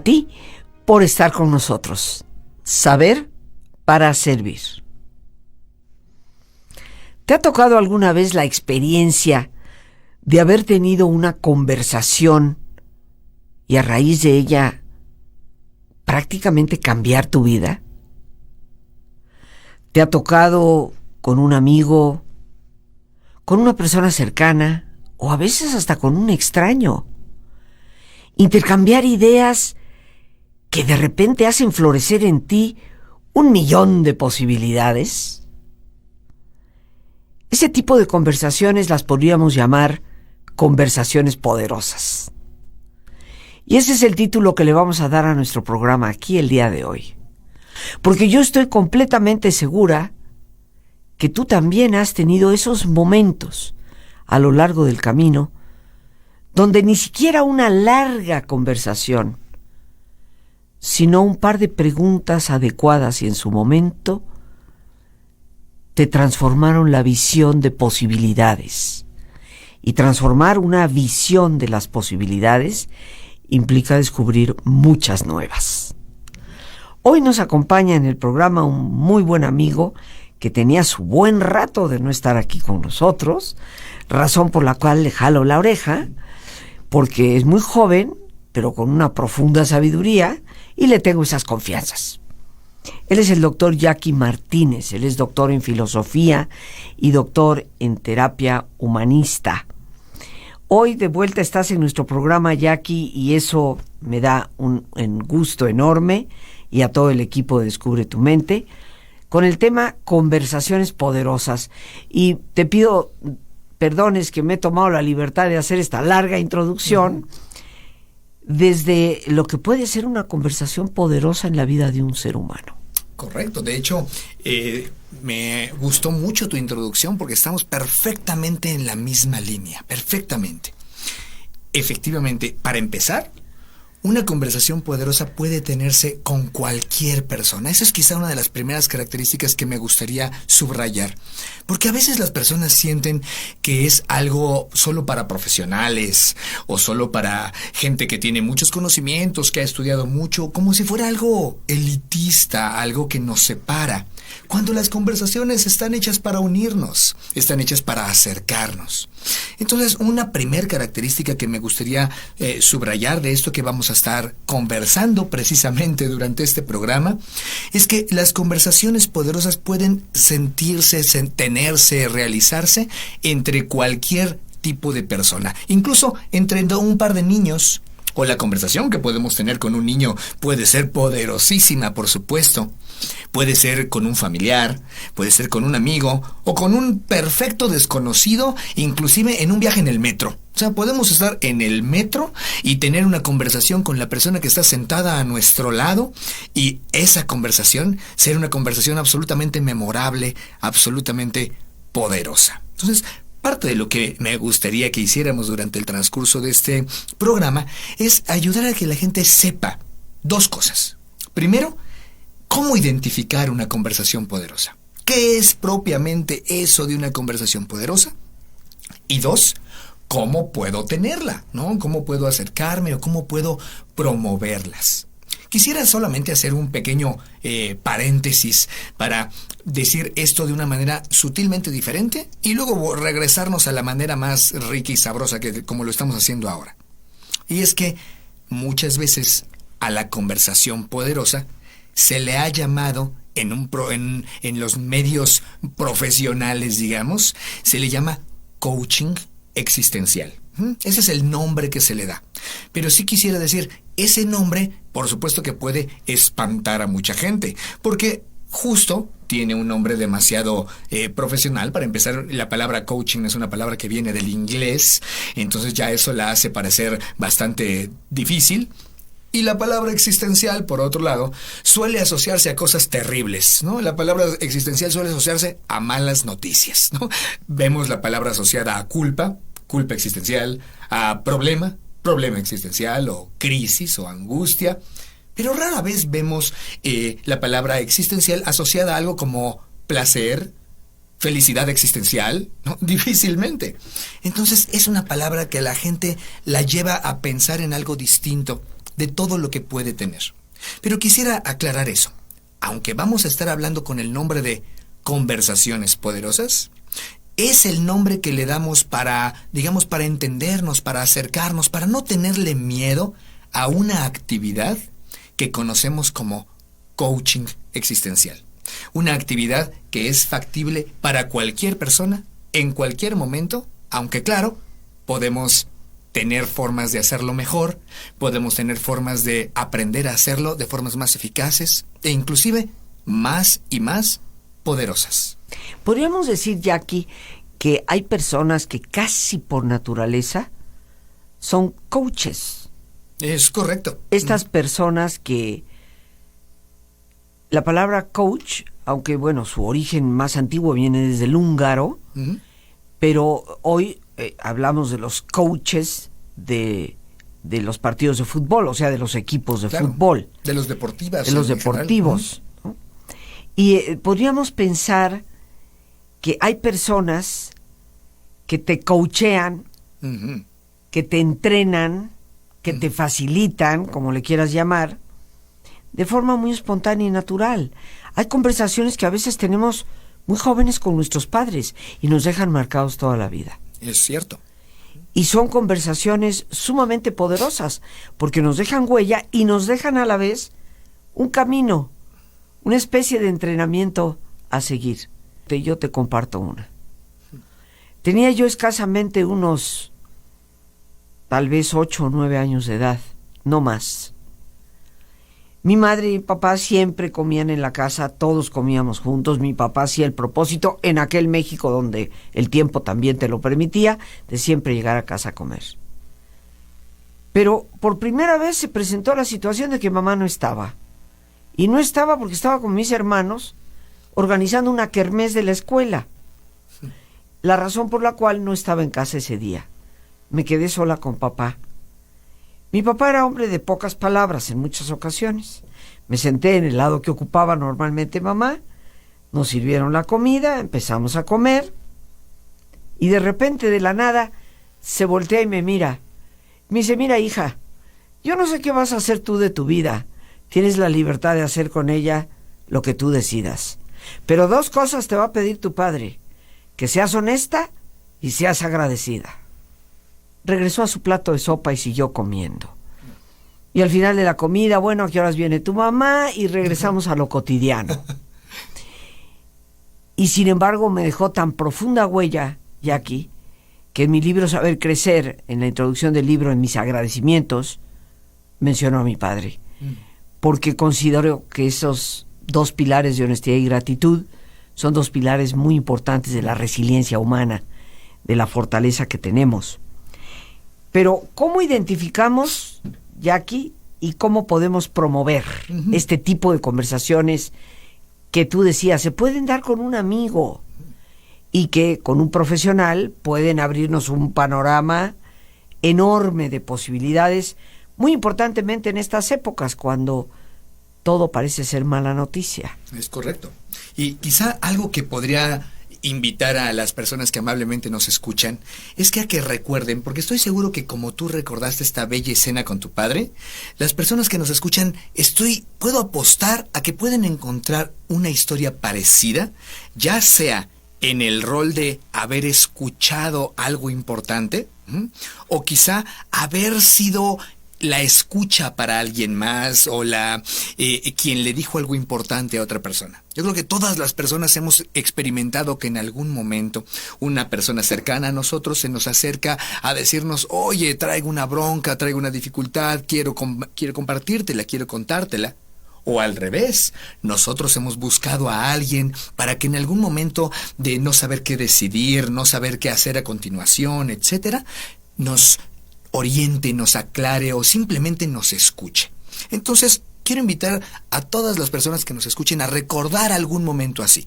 ti por estar con nosotros. Saber para servir. ¿Te ha tocado alguna vez la experiencia de haber tenido una conversación y a raíz de ella prácticamente cambiar tu vida? ¿Te ha tocado con un amigo, con una persona cercana o a veces hasta con un extraño intercambiar ideas que de repente hacen florecer en ti 1,000,000 de posibilidades? Ese tipo de conversaciones las podríamos llamar conversaciones poderosas. Y ese es el título que le vamos a dar a nuestro programa aquí el día de hoy. Porque yo estoy completamente segura que tú también has tenido esos momentos a lo largo del camino donde ni siquiera una larga conversación, sino un par de preguntas adecuadas y en su momento te transformaron la visión de posibilidades. Y transformar una visión de las posibilidades implica descubrir muchas nuevas. Hoy nos acompaña en el programa un muy buen amigo que tenía su buen rato de no estar aquí con nosotros, razón por la cual le jalo la oreja, porque es muy joven, pero con una profunda sabiduría, y le tengo esas confianzas. Él es el doctor Jackie Martínez. Él es doctor en filosofía y doctor en terapia humanista. Hoy de vuelta estás en nuestro programa, Jackie, y eso me da un gusto enorme, y a todo el equipo de Descubre tu Mente, con el tema conversaciones poderosas. Y te pido perdones que me he tomado la libertad de hacer esta larga introducción desde lo que puede ser una conversación poderosa en la vida de un ser humano. Correcto, de hecho, me gustó mucho tu introducción porque estamos perfectamente en la misma línea, perfectamente. Efectivamente, para empezar, una conversación poderosa puede tenerse con cualquier persona. Esa es quizá una de las primeras características que me gustaría subrayar. Porque a veces las personas sienten que es algo solo para profesionales o solo para gente que tiene muchos conocimientos, que ha estudiado mucho, como si fuera algo elitista, algo que nos separa. Cuando las conversaciones están hechas para unirnos, están hechas para acercarnos. Entonces, una primer característica que me gustaría subrayar de esto que vamos a estar conversando precisamente durante este programa es que las conversaciones poderosas pueden sentirse, tenerse, realizarse entre cualquier tipo de persona, incluso entre un par de niños. O la conversación que podemos tener con un niño puede ser poderosísima, por supuesto. Puede ser con un familiar, puede ser con un amigo o con un perfecto desconocido, inclusive en un viaje en el metro. O sea, podemos estar en el metro y tener una conversación con la persona que está sentada a nuestro lado y esa conversación ser una conversación absolutamente memorable, absolutamente poderosa. Entonces, parte de lo que me gustaría que hiciéramos durante el transcurso de este programa es ayudar a que la gente sepa dos cosas. Primero, ¿cómo identificar una conversación poderosa? ¿Qué es propiamente eso de una conversación poderosa? Y dos, ¿cómo puedo tenerla? ¿No? ¿Cómo puedo acercarme o cómo puedo promoverlas? Quisiera solamente hacer un pequeño paréntesis para decir esto de una manera sutilmente diferente y luego regresarnos a la manera más rica y sabrosa que como lo estamos haciendo ahora. Y es que muchas veces a la conversación poderosa se le ha llamado en los medios profesionales, digamos, se le llama coaching existencial. Ese es el nombre que se le da. Pero sí quisiera decir, ese nombre, por supuesto que puede espantar a mucha gente, porque justo tiene un nombre demasiado profesional. Para empezar, la palabra coaching es una palabra que viene del inglés, entonces ya eso la hace parecer bastante difícil. Y la palabra existencial, por otro lado, suele asociarse a cosas terribles, ¿no? La palabra existencial suele asociarse a malas noticias, ¿no? Vemos la palabra asociada a culpa existencial, a problema existencial, o crisis, o angustia. Pero rara vez vemos la palabra existencial asociada a algo como placer, felicidad existencial, ¿no? Difícilmente. Entonces es una palabra que la gente la lleva a pensar en algo distinto. de todo lo que puede tener. Pero quisiera aclarar eso. Aunque vamos a estar hablando con el nombre de conversaciones poderosas, es el nombre que le damos para, digamos, para entendernos, para acercarnos, para no tenerle miedo a una actividad que conocemos como coaching existencial. Una actividad que es factible para cualquier persona, en cualquier momento, aunque claro, podemos tener formas de hacerlo mejor, podemos tener formas de aprender a hacerlo de formas más eficaces e inclusive más y más poderosas. Podríamos decir, Jackie, que hay personas que casi por naturaleza son coaches. Es correcto. Estas personas que la palabra coach, aunque bueno, su origen más antiguo viene desde el húngaro, pero hoy hablamos de los coaches de los partidos de fútbol, o sea, de los equipos de fútbol. De los deportivos. De los deportivos. ¿No? Y podríamos pensar que hay personas que te coachean, que te entrenan, que te facilitan, como le quieras llamar, de forma muy espontánea y natural. Hay conversaciones que a veces tenemos muy jóvenes con nuestros padres y nos dejan marcados toda la vida. Es cierto. Y son conversaciones sumamente poderosas, porque nos dejan huella y nos dejan a la vez un camino, una especie de entrenamiento a seguir. Yo te comparto una. Tenía yo escasamente unos, tal vez 8 o 9 años de edad, no más. Mi madre y mi papá siempre comían en la casa, todos comíamos juntos. Mi papá hacía el propósito, en aquel México donde el tiempo también te lo permitía, de siempre llegar a casa a comer. Pero por primera vez se presentó la situación de que mamá no estaba. Y no estaba porque estaba con mis hermanos organizando una kermés de la escuela. La razón por la cual no estaba en casa ese día. Me quedé sola con papá. Mi papá era hombre de pocas palabras en muchas ocasiones. Me senté en el lado que ocupaba normalmente mamá, nos sirvieron la comida, empezamos a comer, y de repente, de la nada, se voltea y me mira. Me dice, mira, hija, yo no sé qué vas a hacer tú de tu vida. Tienes la libertad de hacer con ella lo que tú decidas. Pero 2 cosas te va a pedir tu padre: que seas honesta y seas agradecida. Regresó a su plato de sopa y siguió comiendo. Y al final de la comida, bueno, ¿a qué horas viene tu mamá? Y regresamos a lo cotidiano. Y sin embargo me dejó tan profunda huella, Jackie, que en mi libro Saber Crecer, en la introducción del libro, en mis agradecimientos, mencionó a mi padre. Porque considero que esos 2 pilares de honestidad y gratitud son 2 pilares muy importantes de la resiliencia humana, de la fortaleza que tenemos. Pero, ¿cómo identificamos, Jackie, y cómo podemos promover este tipo de conversaciones que tú decías, se pueden dar con un amigo y que con un profesional pueden abrirnos un panorama enorme de posibilidades, muy importantemente en estas épocas cuando todo parece ser mala noticia? Es correcto. Y quizá algo que podría invitar a las personas que amablemente nos escuchan es que a que recuerden, porque estoy seguro que como tú recordaste esta bella escena con tu padre, las personas que nos escuchan, puedo apostar a que pueden encontrar una historia parecida, ya sea en el rol de haber escuchado algo importante, o quizá haber sido la escucha para alguien más, o quien le dijo algo importante a otra persona. Yo creo que todas las personas hemos experimentado que en algún momento una persona cercana a nosotros se nos acerca a decirnos, oye, traigo una bronca, traigo una dificultad, quiero compartírtela, quiero contártela. O al revés, nosotros hemos buscado a alguien para que en algún momento de no saber qué decidir, no saber qué hacer a continuación, etcétera, nos oriente, nos aclare o simplemente nos escuche. Entonces, quiero invitar a todas las personas que nos escuchen a recordar algún momento así.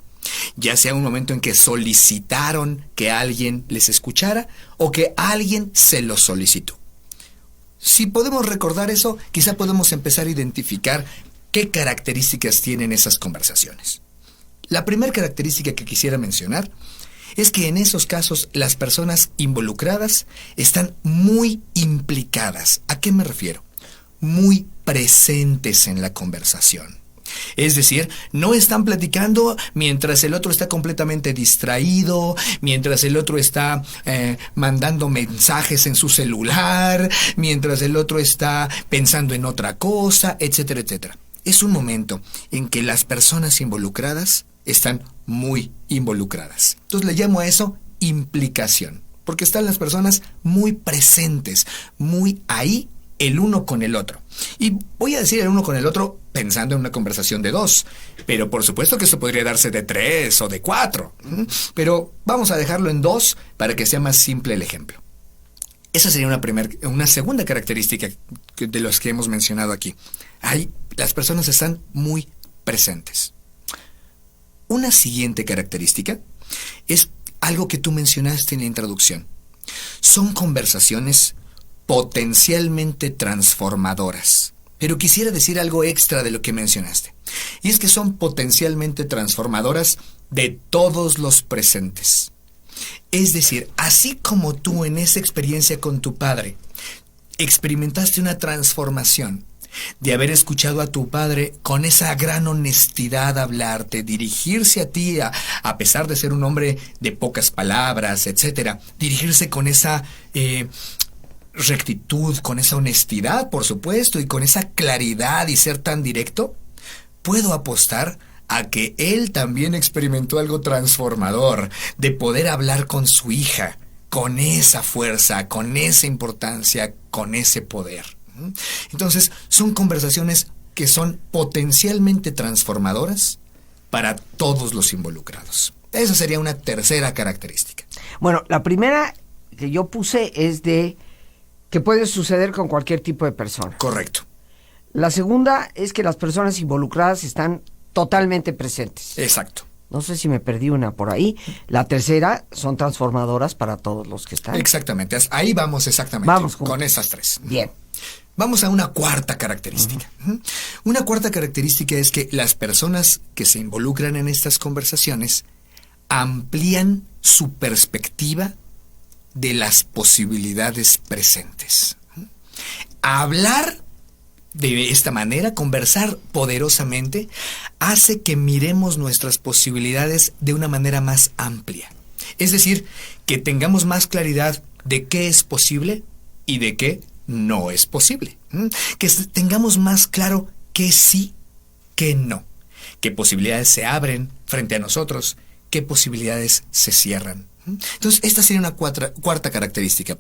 Ya sea un momento en que solicitaron que alguien les escuchara o que alguien se lo solicitó. Si podemos recordar eso, quizá podemos empezar a identificar qué características tienen esas conversaciones. La primera característica que quisiera mencionar es que en esos casos las personas involucradas están muy implicadas. ¿A qué me refiero? muy presentes en la conversación. Es decir, no están platicando mientras el otro está completamente distraído, mientras el otro está mandando mensajes en su celular, mientras el otro está pensando en otra cosa, etcétera, etcétera. Es un momento en que las personas involucradas están muy involucradas. Entonces le llamo a eso implicación, porque están las personas muy presentes, muy ahí el uno con el otro. Y voy a decir el uno con el otro pensando en una conversación de 2, pero por supuesto que eso podría darse de 3 o de 4. Pero vamos a dejarlo en 2 para que sea más simple el ejemplo. Esa sería una segunda característica de los que hemos mencionado aquí. Ahí las personas están muy presentes. Una siguiente característica es algo que tú mencionaste en la introducción. Son conversaciones potencialmente transformadoras. Pero quisiera decir algo extra de lo que mencionaste. Y es que son potencialmente transformadoras de todos los presentes. Es decir, así como tú en esa experiencia con tu padre experimentaste una transformación de haber escuchado a tu padre con esa gran honestidad hablarte, dirigirse a ti, a pesar de ser un hombre de pocas palabras, etcétera, dirigirse con esa rectitud, con esa honestidad, por supuesto, y con esa claridad y ser tan directo, puedo apostar a que él también experimentó algo transformador, de poder hablar con su hija, con esa fuerza, con esa importancia, con ese poder. Entonces, son conversaciones que son potencialmente transformadoras para todos los involucrados. Esa sería una tercera característica. Bueno, la primera que yo puse es de que puede suceder con cualquier tipo de persona. Correcto. La segunda es que las personas involucradas están totalmente presentes. Exacto. No sé si me perdí una por ahí. La tercera son transformadoras para todos los que están. Exactamente. Ahí vamos exactamente. Vamos con esas 3. Bien. Vamos a una cuarta característica. Una cuarta característica es que las personas que se involucran en estas conversaciones amplían su perspectiva de las posibilidades presentes. Hablar de esta manera, conversar poderosamente, hace que miremos nuestras posibilidades de una manera más amplia. Es decir, que tengamos más claridad de qué es posible y de qué no es posible. Que tengamos más claro qué sí, qué no. Qué posibilidades se abren frente a nosotros, qué posibilidades se cierran. Entonces, esta sería una cuarta característica,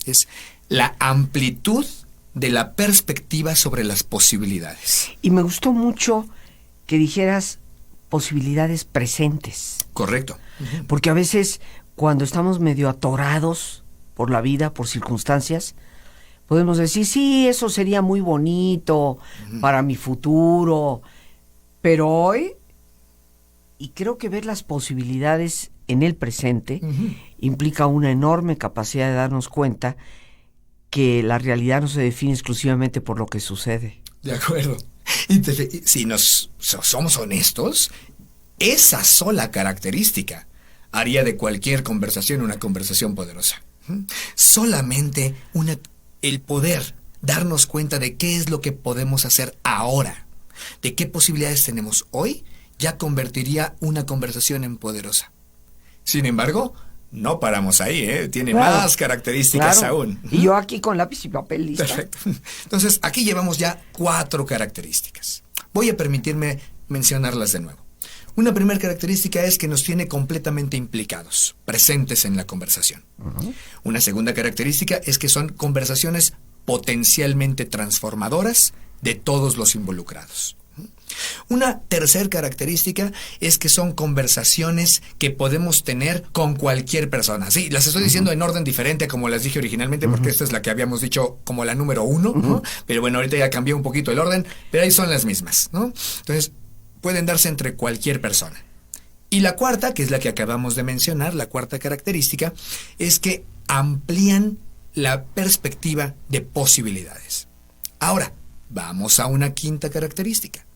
es la amplitud de la perspectiva sobre las posibilidades. Y me gustó mucho que dijeras posibilidades presentes. Correcto. Porque a veces, cuando estamos medio atorados por la vida, por circunstancias, podemos decir, sí, eso sería muy bonito para mi futuro, pero hoy, y creo que ver las posibilidades en el presente implica una enorme capacidad de darnos cuenta que la realidad no se define exclusivamente por lo que sucede. De acuerdo. Y si somos honestos, esa sola característica haría de cualquier conversación una conversación poderosa. Solamente el poder darnos cuenta de qué es lo que podemos hacer ahora, de qué posibilidades tenemos hoy, ya convertiría una conversación en poderosa. Sin embargo, no paramos ahí, Tiene más características aún. Y yo aquí con lápiz y papel listo. Perfecto. Entonces, aquí llevamos ya 4 características. Voy a permitirme mencionarlas de nuevo. Una primera característica es que nos tiene completamente implicados, presentes en la conversación. Una segunda característica es que son conversaciones potencialmente transformadoras de todos los involucrados. Una tercera característica es que son conversaciones que podemos tener con cualquier persona. Sí, las estoy diciendo en orden diferente como las dije originalmente, porque esta es la que habíamos dicho como la número 1, ¿no? Pero bueno, ahorita ya cambió un poquito el orden, pero ahí son las mismas, ¿no? Entonces, pueden darse entre cualquier persona. Y la cuarta, que es la que acabamos de mencionar, la cuarta característica, es que amplían la perspectiva de posibilidades. Ahora, vamos a una quinta característica.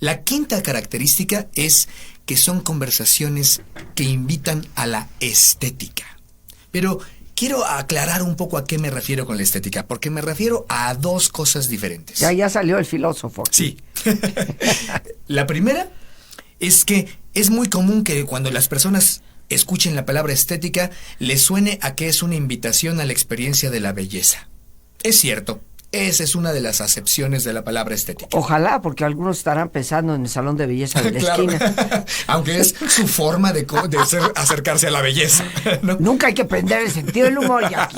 La quinta característica es que son conversaciones que invitan a la estética. Pero, quiero aclarar un poco a qué me refiero con la estética, porque me refiero a dos cosas diferentes. Ya salió el filósofo. Sí. La primera es que es muy común que cuando las personas escuchen la palabra estética, les suene a que es una invitación a la experiencia de la belleza. Es cierto. Esa es una de las acepciones de la palabra estética. Ojalá, porque algunos estarán pensando en el salón de belleza de la esquina. Aunque es su forma de acercarse a la belleza, ¿no? Nunca hay que perder el sentido del humor, Jackie.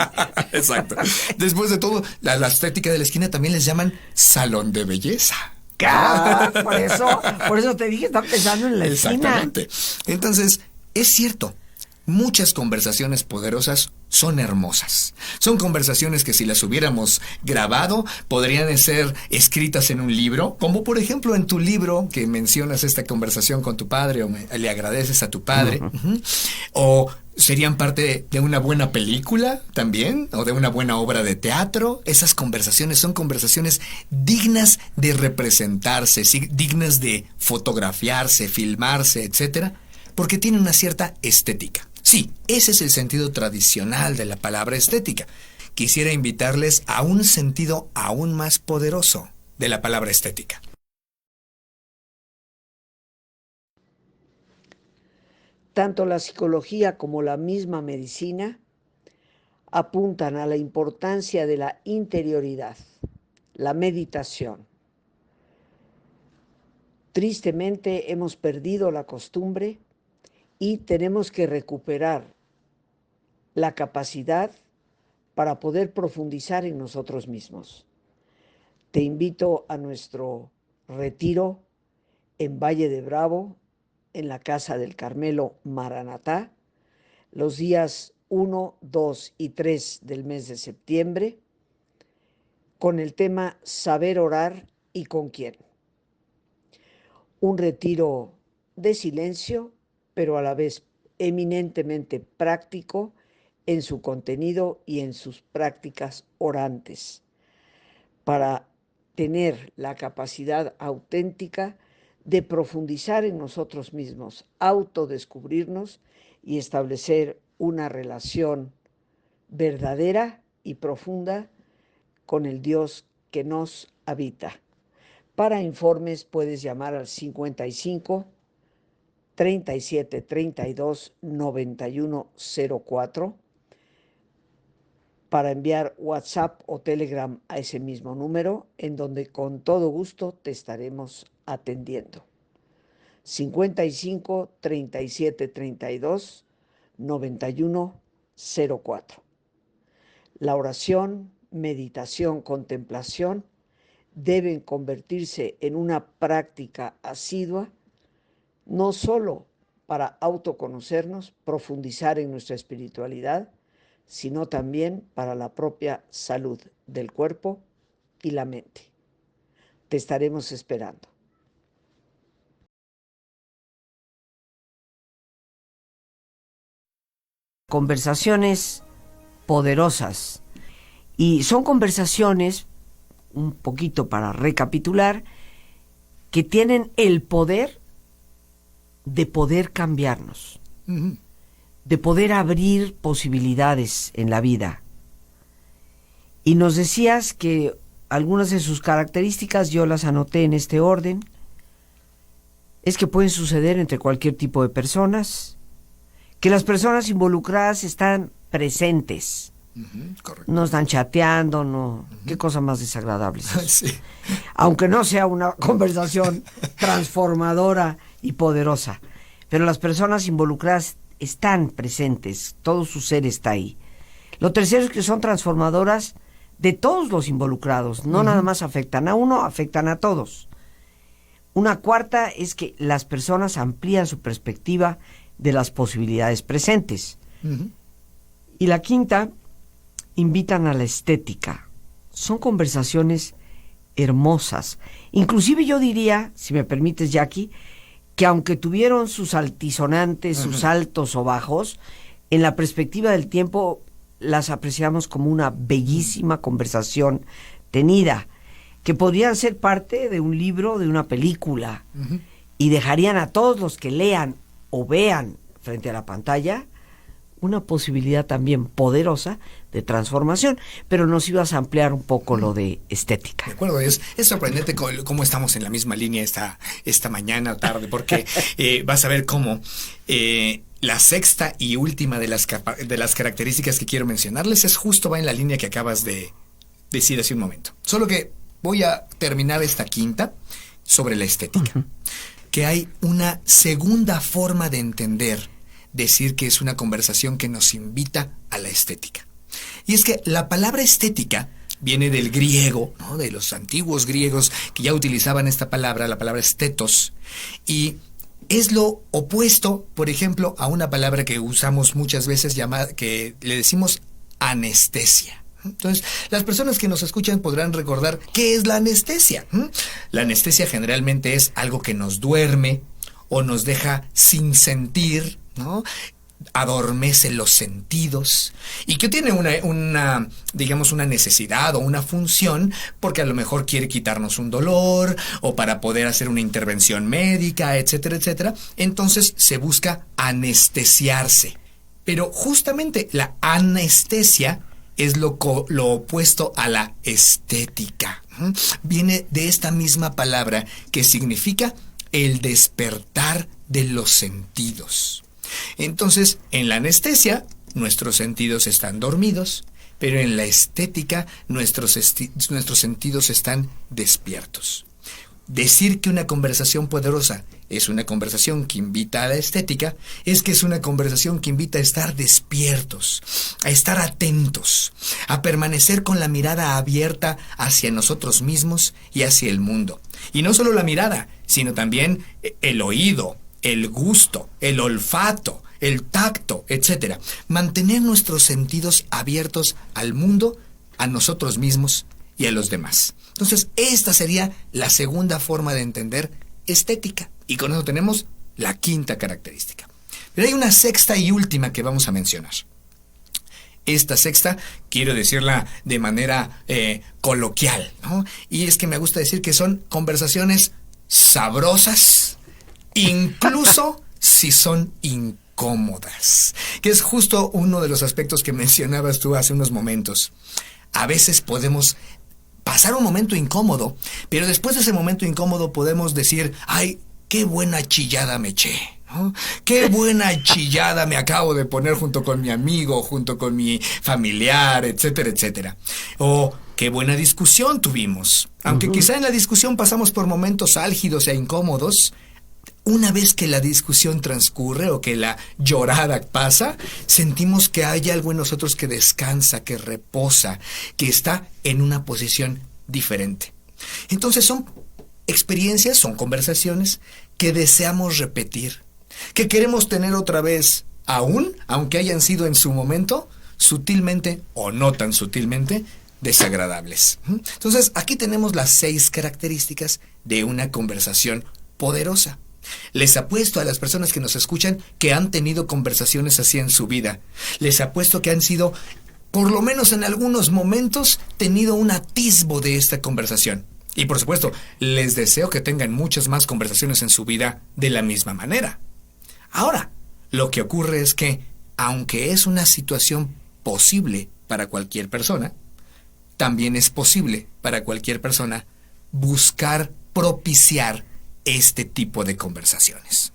Exacto. Después de todo, la estética de la esquina también les llaman salón de belleza. Por eso te dije, están pensando en la esquina. Exactamente. Entonces, es cierto. Muchas conversaciones poderosas son hermosas. Son conversaciones que si las hubiéramos grabado podrían ser escritas en un libro, como por ejemplo en tu libro que mencionas esta conversación con tu padre o le agradeces a tu padre. O serían parte de una buena película también, o de una buena obra de teatro. Esas conversaciones son conversaciones dignas de representarse, dignas de fotografiarse, filmarse, etcétera, porque tienen una cierta estética. Sí, ese es el sentido tradicional de la palabra estética. Quisiera invitarles a un sentido aún más poderoso de la palabra estética. Tanto la psicología como la misma medicina apuntan a la importancia de la interioridad, la meditación. Tristemente hemos perdido la costumbre y tenemos que recuperar la capacidad para poder profundizar en nosotros mismos. Te invito a nuestro retiro en Valle de Bravo, en la Casa del Carmelo Maranatá, los días 1, 2 y 3 del mes de septiembre, con el tema Saber orar y con quién. Un retiro de silencio, pero a la vez eminentemente práctico en su contenido y en sus prácticas orantes, para tener la capacidad auténtica de profundizar en nosotros mismos, autodescubrirnos y establecer una relación verdadera y profunda con el Dios que nos habita. Para informes puedes llamar al 55 37 32 91 04 para enviar WhatsApp o Telegram a ese mismo número, en donde con todo gusto te estaremos atendiendo. 55 37 32 91 04. La oración, meditación, contemplación deben convertirse en una práctica asidua, no solo para autoconocernos, profundizar en nuestra espiritualidad, sino también para la propia salud del cuerpo y la mente. Te estaremos esperando. Conversaciones poderosas. Y son conversaciones, un poquito para recapitular, que tienen el poder de poder cambiarnos, de poder abrir posibilidades en la vida. Y nos decías que algunas de sus características, yo las anoté en este orden, es que pueden suceder entre cualquier tipo de personas, que las personas involucradas están presentes, correcto. No están chateando, no, qué cosa más desagradable es eso. Sí. Aunque no sea una conversación transformadora y poderosa, pero las personas involucradas están presentes, todo su ser está ahí. Lo tercero es que son transformadoras de todos los involucrados, no nada más afectan a uno, afectan a todos. Una cuarta es que las personas amplían su perspectiva de las posibilidades presentes. Y la quinta, invitan a la estética. Son conversaciones hermosas. Inclusive yo diría, si me permites, Jackie, que aunque tuvieron sus altisonantes, sus altos o bajos, en la perspectiva del tiempo las apreciamos como una bellísima conversación tenida, que podrían ser parte de un libro, de una película, y dejarían a todos los que lean o vean frente a la pantalla una posibilidad también poderosa de transformación, pero nos ibas a ampliar un poco lo de estética. De acuerdo, es sorprendente cómo estamos en la misma línea esta mañana o tarde, porque vas a ver cómo la sexta y última de las características que quiero mencionarles es justo va en la línea que acabas de decir hace un momento. Solo que voy a terminar esta quinta sobre la estética. Uh-huh. Que hay una segunda forma de entender, decir que es una conversación que nos invita a la estética. Y es que la palabra estética viene del griego, ¿no? De los antiguos griegos que ya utilizaban esta palabra, la palabra estetos, y es lo opuesto, por ejemplo, a una palabra que usamos muchas veces que le decimos anestesia. Entonces, las personas que nos escuchan podrán recordar qué es la anestesia. La anestesia generalmente es algo que nos duerme o nos deja sin sentir, ¿no? Adormece los sentidos y que tiene digamos, una necesidad o una función porque a lo mejor quiere quitarnos un dolor o para poder hacer una intervención médica, etcétera, etcétera. Entonces se busca anestesiarse. Pero justamente la anestesia es lo opuesto a la estética. Viene de esta misma palabra que significa el despertar de los sentidos. Entonces, en la anestesia, nuestros sentidos están dormidos, pero en la estética, nuestros sentidos están despiertos. Decir que una conversación poderosa es una conversación que invita a la estética, es que es una conversación que invita a estar despiertos, a estar atentos, a permanecer con la mirada abierta hacia nosotros mismos y hacia el mundo. Y no solo la mirada, sino también el oído, el gusto, el olfato, el tacto, etc. Mantener nuestros sentidos abiertos al mundo, a nosotros mismos y a los demás. Entonces, esta sería la segunda forma de entender estética. Y con eso tenemos la quinta característica. Pero hay una sexta y última que vamos a mencionar. Esta sexta, quiero decirla de manera coloquial, ¿no? Y es que me gusta decir que son conversaciones sabrosas, incluso si son incómodas. Que es justo uno de los aspectos que mencionabas tú hace unos momentos. A veces podemos pasar un momento incómodo, pero después de ese momento incómodo podemos decir, ¡ay, qué buena chillada me eché! ¿No? ¡Qué buena chillada me acabo de poner junto con mi amigo, junto con mi familiar, etcétera, etcétera! O ¡qué buena discusión tuvimos! Aunque quizá en la discusión pasamos por momentos álgidos e incómodos, una vez que la discusión transcurre o que la llorada pasa, sentimos que hay algo en nosotros que descansa, que reposa, que está en una posición diferente. Entonces son experiencias, son conversaciones que deseamos repetir, que queremos tener otra vez aún, aunque hayan sido en su momento, sutilmente o no tan sutilmente, desagradables. Entonces aquí tenemos las 6 características de una conversación poderosa. Les apuesto a las personas que nos escuchan que han tenido conversaciones así en su vida. Les apuesto que han sido, por lo menos en algunos momentos, tenido un atisbo de esta conversación. Y por supuesto, les deseo que tengan muchas más conversaciones en su vida de la misma manera. Ahora, lo que ocurre es que, aunque es una situación posible para cualquier persona, también es posible para cualquier persona buscar propiciar este tipo de conversaciones.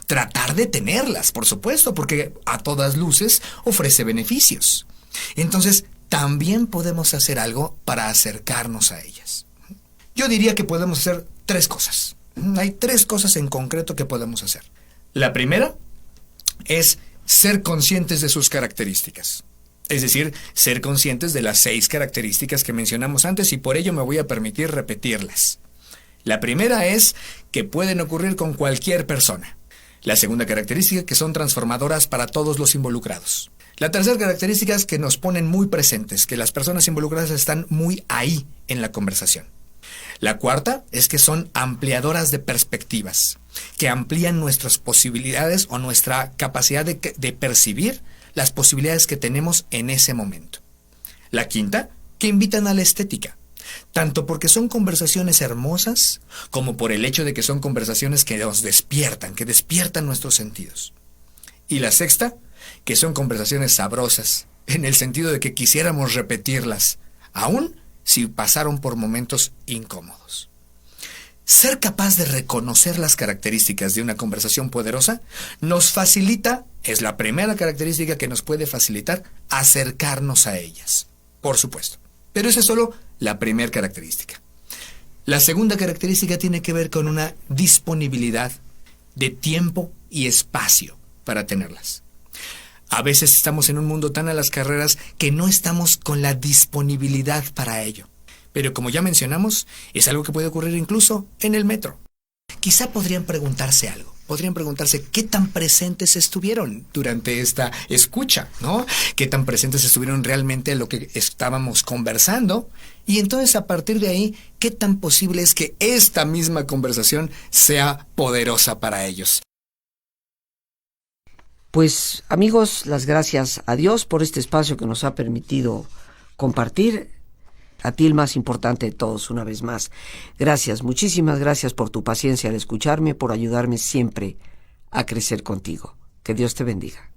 Tratar de tenerlas, por supuesto, porque a todas luces ofrece beneficios. Entonces, también podemos hacer algo para acercarnos a ellas. Yo diría que podemos hacer 3 cosas. Hay 3 cosas en concreto que podemos hacer. La primera es ser conscientes de sus características. Es decir, ser conscientes de las 6 características que mencionamos antes y por ello me voy a permitir repetirlas. La primera es que pueden ocurrir con cualquier persona. La segunda característica, que son transformadoras para todos los involucrados. La tercera característica es que nos ponen muy presentes, que las personas involucradas están muy ahí en la conversación. La cuarta es que son ampliadoras de perspectivas, que amplían nuestras posibilidades o nuestra capacidad de percibir las posibilidades que tenemos en ese momento. La quinta, que invitan a la estética. Tanto porque son conversaciones hermosas, como por el hecho de que son conversaciones que nos despiertan, que despiertan nuestros sentidos. Y la sexta, que son conversaciones sabrosas, en el sentido de que quisiéramos repetirlas, aun si pasaron por momentos incómodos. Ser capaz de reconocer las características de una conversación poderosa nos facilita, es la primera característica que nos puede facilitar acercarnos a ellas, por supuesto. Pero esa es solo la primera característica. La segunda característica tiene que ver con una disponibilidad de tiempo y espacio para tenerlas. A veces estamos en un mundo tan a las carreras que no estamos con la disponibilidad para ello. Pero como ya mencionamos, es algo que puede ocurrir incluso en el metro. Quizá podrían preguntarse algo. Podrían preguntarse qué tan presentes estuvieron durante esta escucha, ¿no? Qué tan presentes estuvieron realmente en lo que estábamos conversando. Y entonces, a partir de ahí, qué tan posible es que esta misma conversación sea poderosa para ellos. Pues, amigos, las gracias a Dios por este espacio que nos ha permitido compartir. A ti el más importante de todos, una vez más. Gracias, muchísimas gracias por tu paciencia al escucharme, por ayudarme siempre a crecer contigo. Que Dios te bendiga.